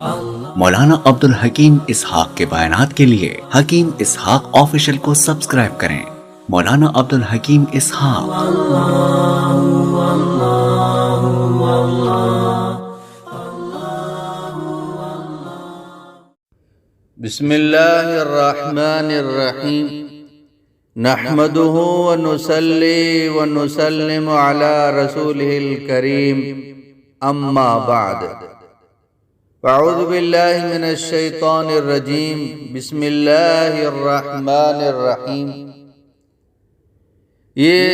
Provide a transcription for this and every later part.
مولانا عبدالحکیم اسحاق کے بیانات کے لیے حکیم اسحاق آفیشل کو سبسکرائب کریں۔ مولانا عبدالحکیم اسحاق۔ بسم اللہ الرحمن الرحیم نحمده ونصلی ونسلم علی رسولہ الکریم اما بعد اعوذ باللہ من الشیطان الرجیم بسم اللہ الرحمن الرحیم۔ یہ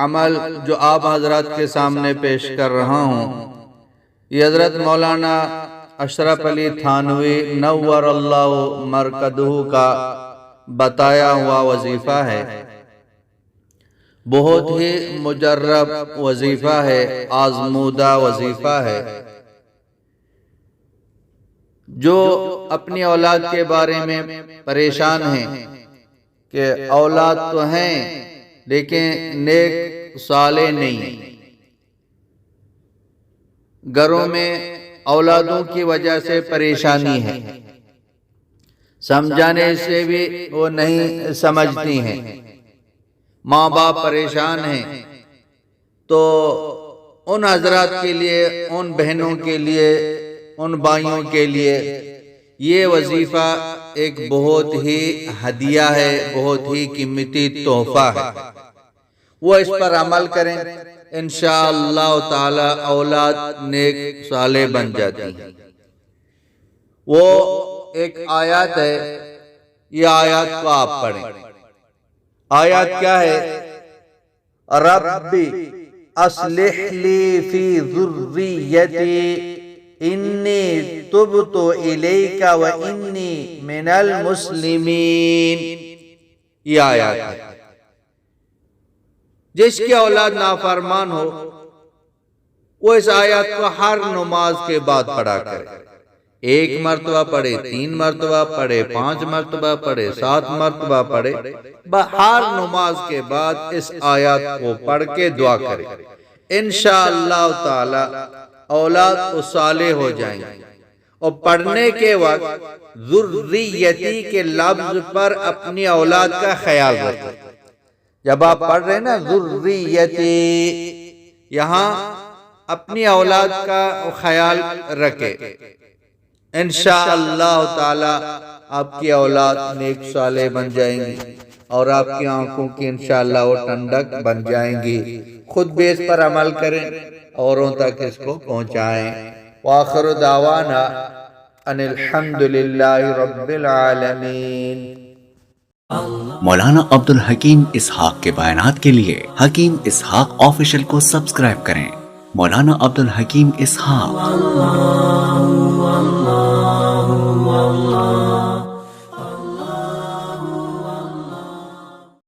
عمل جو آپ حضرات کے سامنے پیش کر رہا ہوں، یہ حضرت مولانا اشرف علی تھانوی نور اللہ مرکزہ کا بتایا ہوا وظیفہ ہے۔ بہت ہی مجرب وظیفہ ہے، آزمودہ وظیفہ ہے۔ جو اپنی اولاد کے بارے میں پریشان ہیں کہ اولاد تو ہیں لیکن نیک صالح نہیں، گھروں میں اولادوں کی وجہ سے پریشانی ہے، سمجھانے سے بھی وہ نہیں سمجھتی ہیں، ماں باپ پریشان ہیں، تو ان حضرات کے لیے، ان بہنوں کے لیے، ان بھائیوں کے لیے یہ وظیفہ ایک بہت ہی ہدیہ ہے، بہت ہی قیمتی تحفہ ہے۔ وہ اس پر عمل کریں، انشاءاللہ تعالی اولاد نیک صالح بن جاتی ہے۔ وہ ایک آیات ہے، یہ آیات کو آپ پڑھیں۔ آیات کیا ہے؟ ربی اصلح لی فی ذریتی انی تبت الیک و انی من المسلمین۔ یہ آیات ہے۔ جس کی اولاد نافرمان ہو وہ اس آیات کو ہر نماز کے بعد پڑھا کرے، 1 مرتبہ پڑھے، 3 مرتبہ پڑھے، 5 مرتبہ پڑھے، 7 مرتبہ پڑھے، ہر نماز کے بعد اس آیات کو پڑھ کے دعا کرے، انشاءاللہ تعالی اولاد کو صالح ہو جائیں گے۔ اور پڑھنے کے وقت ذریتی کے لفظ پر اپنی اولاد کا خیال رکھیں۔ جب آپ پڑھ رہے ہیں نا ذریتی، یہاں اپنی اولاد کا خیال رکھے، انشاءاللہ تعالی آپ کی اولاد نیک صالح بن جائیں گی اور آپ کی آنکھوں کی انشاءاللہ وہ ٹھنڈک بن جائیں گی۔ خود بھی اس پر عمل کریں، اوروں تک اس کو پہنچائیں۔ وآخر دعوانا ان الحمدللہ رب العالمین۔ مولانا عبدالحکیم اسحاق کے بیانات کے لیے حکیم اسحاق آفیشل کو سبسکرائب کریں۔ مولانا عبدالحکیم اسحاق۔